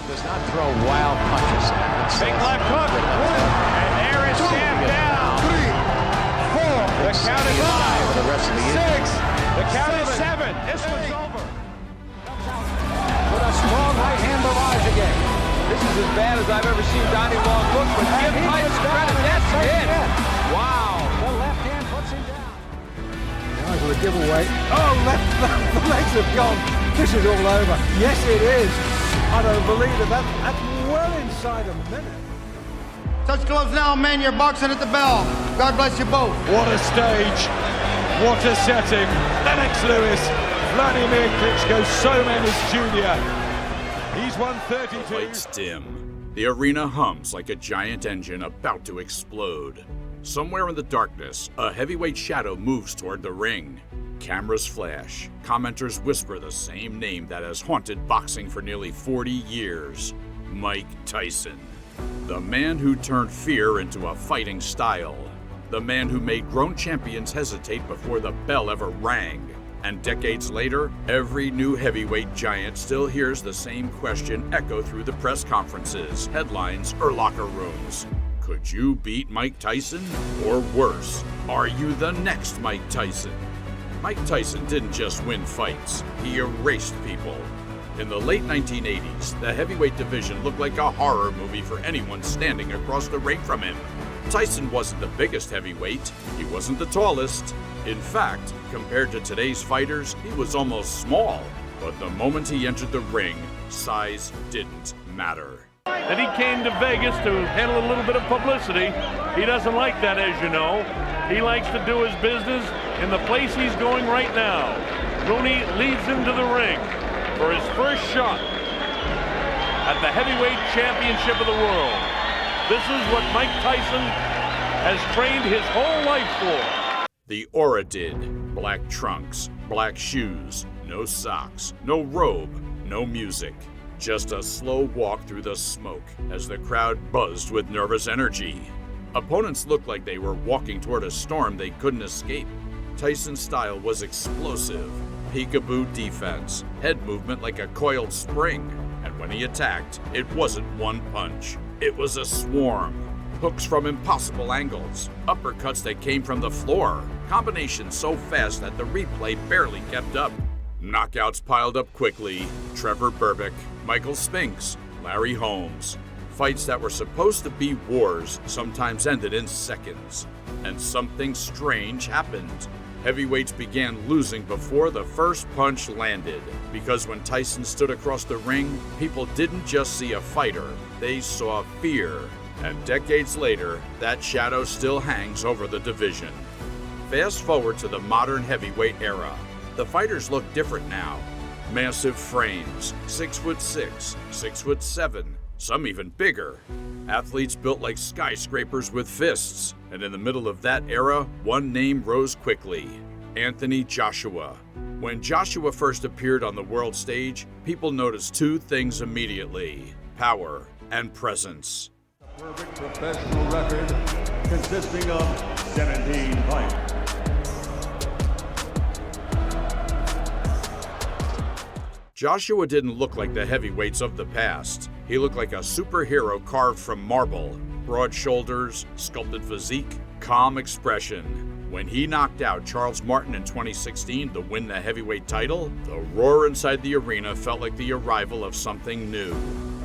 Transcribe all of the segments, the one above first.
Does not throw wild punches. Big left hook. And there is Sam down. 3, 4. The count is 5. For the rest of the 6. The count is 7. This one's over. With a strong right hand barrage again. This is as bad as I've ever seen Donnie Long look, but give Tyson credit. That's it. Wow. The left hand puts him down. Eyes of the giveaway. Oh, the legs have gone. This is all over. Yes, it is. I don't believe it. That's well inside a minute. Touch gloves now, men. You're boxing at the bell. God bless you both. What a stage. What a setting. Lennox Lewis, Vladimir Klitschko, so Menes Jr. He's won 32. Lights dim. The arena hums like a giant engine about to explode. Somewhere in the darkness, a heavyweight shadow moves toward the ring. Cameras flash. Commenters whisper the same name that has haunted boxing for nearly 40 years. Mike Tyson. The man who turned fear into a fighting style. The man who made grown champions hesitate before the bell ever rang. And decades later, every new heavyweight giant still hears the same question echo through the press conferences, headlines, or locker rooms. Could you beat Mike Tyson? Or worse, are you the next Mike Tyson? Mike Tyson didn't just win fights, he erased people. In the late 1980s, the heavyweight division looked like a horror movie for anyone standing across the ring from him. Tyson wasn't the biggest heavyweight, he wasn't the tallest. In fact, compared to today's fighters, he was almost small. But the moment he entered the ring, size didn't matter. And he came to Vegas to handle a little bit of publicity. He doesn't like that, as you know. He likes to do his business in the place he's going right now. Rooney leads him to the ring for his first shot at the heavyweight championship of the world. This is what Mike Tyson has trained his whole life for. The aura did. Black trunks, black shoes, no socks, no robe, no music. Just a slow walk through the smoke as the crowd buzzed with nervous energy. Opponents looked like they were walking toward a storm they couldn't escape. Tyson's style was explosive. Peekaboo defense, head movement like a coiled spring. And when he attacked, it wasn't one punch. It was a swarm. Hooks from impossible angles, uppercuts that came from the floor, combinations so fast that the replay barely kept up. Knockouts piled up quickly. Trevor Berbick, Michael Spinks, Larry Holmes. Fights that were supposed to be wars sometimes ended in seconds. And something strange happened. Heavyweights began losing before the first punch landed. Because when Tyson stood across the ring, people didn't just see a fighter, they saw fear. And decades later, that shadow still hangs over the division. Fast forward to the modern heavyweight era. The fighters look different now. Massive frames, 6'6", 6'7", some even bigger. Athletes built like skyscrapers with fists. And in the middle of that era, one name rose quickly: Anthony Joshua. When Joshua first appeared on the world stage, people noticed two things immediately: power and presence. Perfect professional record consisting of 17 fights. Joshua didn't look like the heavyweights of the past. He looked like a superhero carved from marble. Broad shoulders, sculpted physique, calm expression. When he knocked out Charles Martin in 2016 to win the heavyweight title, the roar inside the arena felt like the arrival of something new.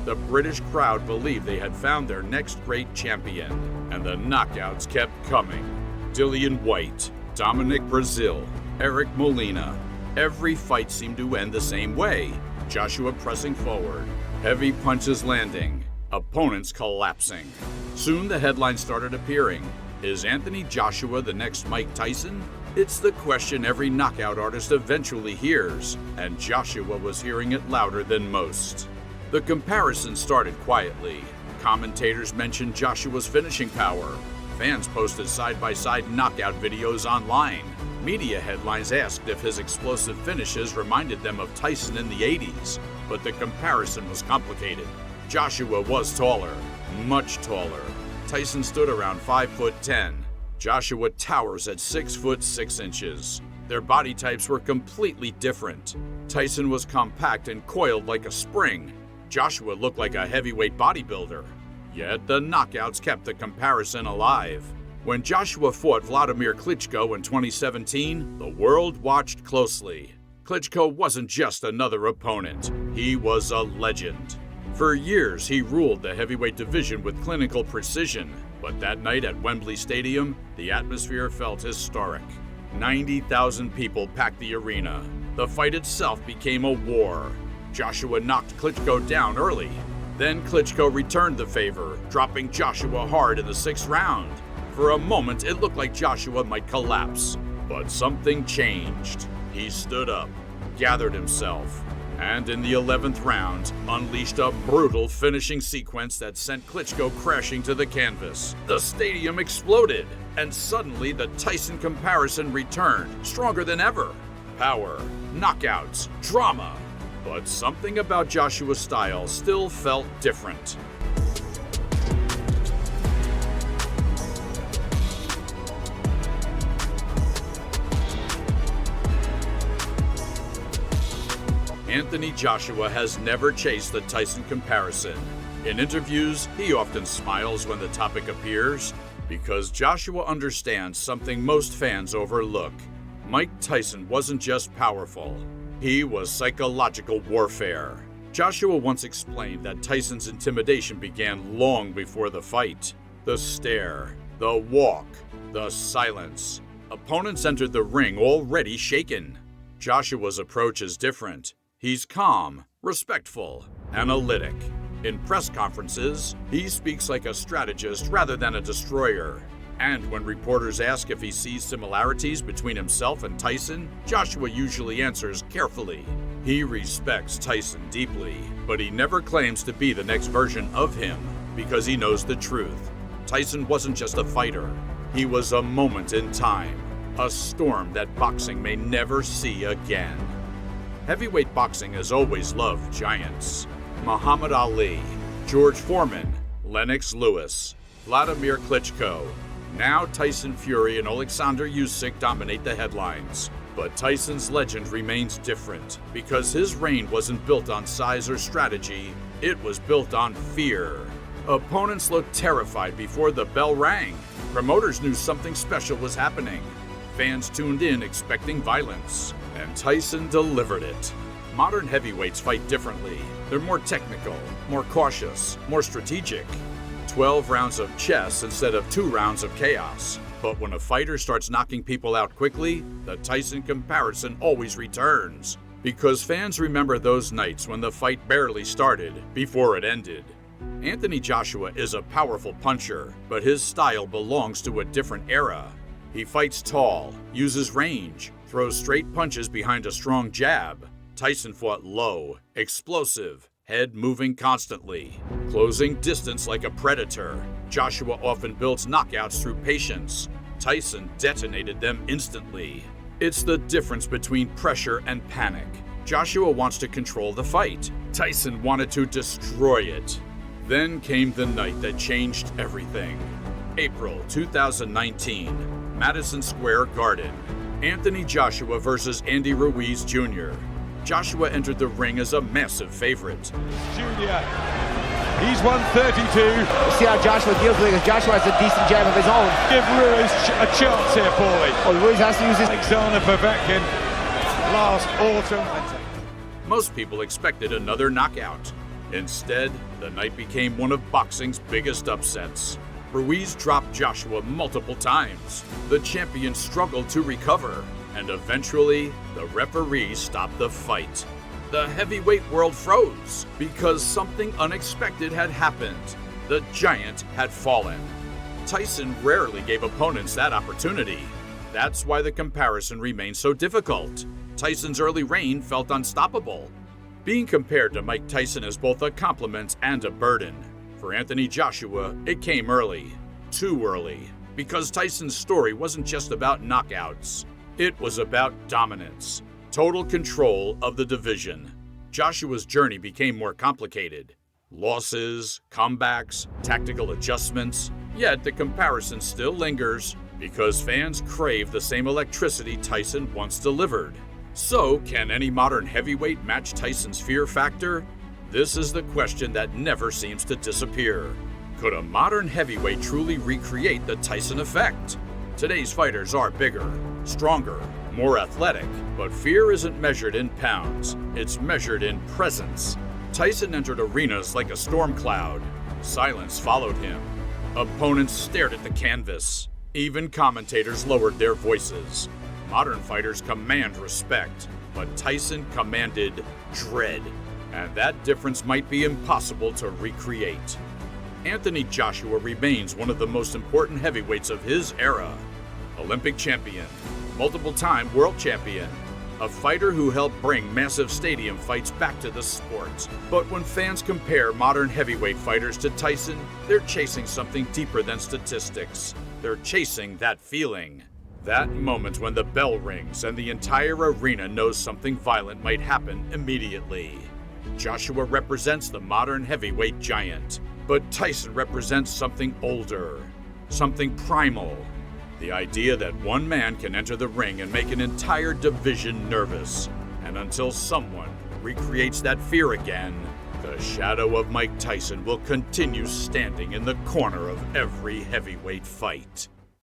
The British crowd believed they had found their next great champion, and the knockouts kept coming. Dillian White, Dominic Brazil, Eric Molina. Every fight seemed to end the same way: Joshua pressing forward, heavy punches landing, opponents collapsing. Soon the headlines started appearing. Is Anthony Joshua the next Mike Tyson? It's the question every knockout artist eventually hears, and Joshua was hearing it louder than most. The comparison started quietly. Commentators mentioned Joshua's finishing power. Fans posted side-by-side knockout videos online. Media headlines asked if his explosive finishes reminded them of Tyson in the 80s, but the comparison was complicated. Joshua was taller, much taller. Tyson stood around 5'10". Joshua towers at 6'6". Their body types were completely different. Tyson was compact and coiled like a spring. Joshua looked like a heavyweight bodybuilder. Yet the knockouts kept the comparison alive. When Joshua fought Vladimir Klitschko in 2017, the world watched closely. Klitschko wasn't just another opponent, he was a legend. For years, he ruled the heavyweight division with clinical precision, but that night at Wembley Stadium, the atmosphere felt historic. 90,000 people packed the arena. The fight itself became a war. Joshua knocked Klitschko down early. Then Klitschko returned the favor, dropping Joshua hard in the 6th round. For a moment, it looked like Joshua might collapse. But something changed. He stood up, gathered himself, and in the 11th round, unleashed a brutal finishing sequence that sent Klitschko crashing to the canvas. The stadium exploded, and suddenly the Tyson comparison returned, stronger than ever. Power, knockouts, drama. But something about Joshua's style still felt different. Anthony Joshua has never chased the Tyson comparison. In interviews, he often smiles when the topic appears, because Joshua understands something most fans overlook. Mike Tyson wasn't just powerful. He was psychological warfare. Joshua once explained that Tyson's intimidation began long before the fight. The stare, the walk, the silence. Opponents entered the ring already shaken. Joshua's approach is different. He's calm, respectful, analytic. In press conferences, he speaks like a strategist rather than a destroyer. And when reporters ask if he sees similarities between himself and Tyson, Joshua usually answers carefully. He respects Tyson deeply, but he never claims to be the next version of him because he knows the truth. Tyson wasn't just a fighter. He was a moment in time, a storm that boxing may never see again. Heavyweight boxing has always loved giants. Muhammad Ali, George Foreman, Lennox Lewis, Vladimir Klitschko. Now Tyson Fury and Alexander Usyk dominate the headlines. But Tyson's legend remains different because his reign wasn't built on size or strategy, it was built on fear. Opponents looked terrified before the bell rang. Promoters knew something special was happening. Fans tuned in expecting violence, and Tyson delivered it. Modern heavyweights fight differently. They're more technical, more cautious, more strategic. 12 rounds of chess instead of 2 rounds of chaos. But when a fighter starts knocking people out quickly, the Tyson comparison always returns. Because fans remember those nights when the fight barely started before it ended. Anthony Joshua is a powerful puncher, but his style belongs to a different era. He fights tall, uses range, throws straight punches behind a strong jab. Tyson fought low, explosive, head moving constantly, closing distance like a predator. Joshua often builds knockouts through patience. Tyson detonated them instantly. It's the difference between pressure and panic. Joshua wants to control the fight. Tyson wanted to destroy it. Then came the night that changed everything. April 2019. Madison Square Garden. Anthony Joshua versus Andy Ruiz Jr. Joshua entered the ring as a massive favorite. Junior, he's 132. We'll see how Joshua deals with it, because Joshua has a decent jab of his own. Give Ruiz a chance here, Paulie. Oh, Ruiz has to use his... Alexander Povetkin last autumn. Most people expected another knockout. Instead, the night became one of boxing's biggest upsets. Ruiz dropped Joshua multiple times. The champion struggled to recover, and eventually, the referee stopped the fight. The heavyweight world froze because something unexpected had happened. The giant had fallen. Tyson rarely gave opponents that opportunity. That's why the comparison remains so difficult. Tyson's early reign felt unstoppable. Being compared to Mike Tyson is both a compliment and a burden. For Anthony Joshua, it came early. Too early. Because Tyson's story wasn't just about knockouts. It was about dominance. Total control of the division. Joshua's journey became more complicated. Losses, comebacks, tactical adjustments. Yet the comparison still lingers because fans crave the same electricity Tyson once delivered. So, can any modern heavyweight match Tyson's fear factor? This is the question that never seems to disappear. Could a modern heavyweight truly recreate the Tyson effect? Today's fighters are bigger, stronger, more athletic, but fear isn't measured in pounds, it's measured in presence. Tyson entered arenas like a storm cloud. Silence followed him. Opponents stared at the canvas. Even commentators lowered their voices. Modern fighters command respect, but Tyson commanded dread. And that difference might be impossible to recreate. Anthony Joshua remains one of the most important heavyweights of his era. Olympic champion, multiple-time world champion, a fighter who helped bring massive stadium fights back to the sport. But when fans compare modern heavyweight fighters to Tyson, they're chasing something deeper than statistics. They're chasing that feeling. That moment when the bell rings and the entire arena knows something violent might happen immediately. Joshua represents the modern heavyweight giant, but Tyson represents something older, something primal. The idea that one man can enter the ring and make an entire division nervous. And until someone recreates that fear again, the shadow of Mike Tyson will continue standing in the corner of every heavyweight fight.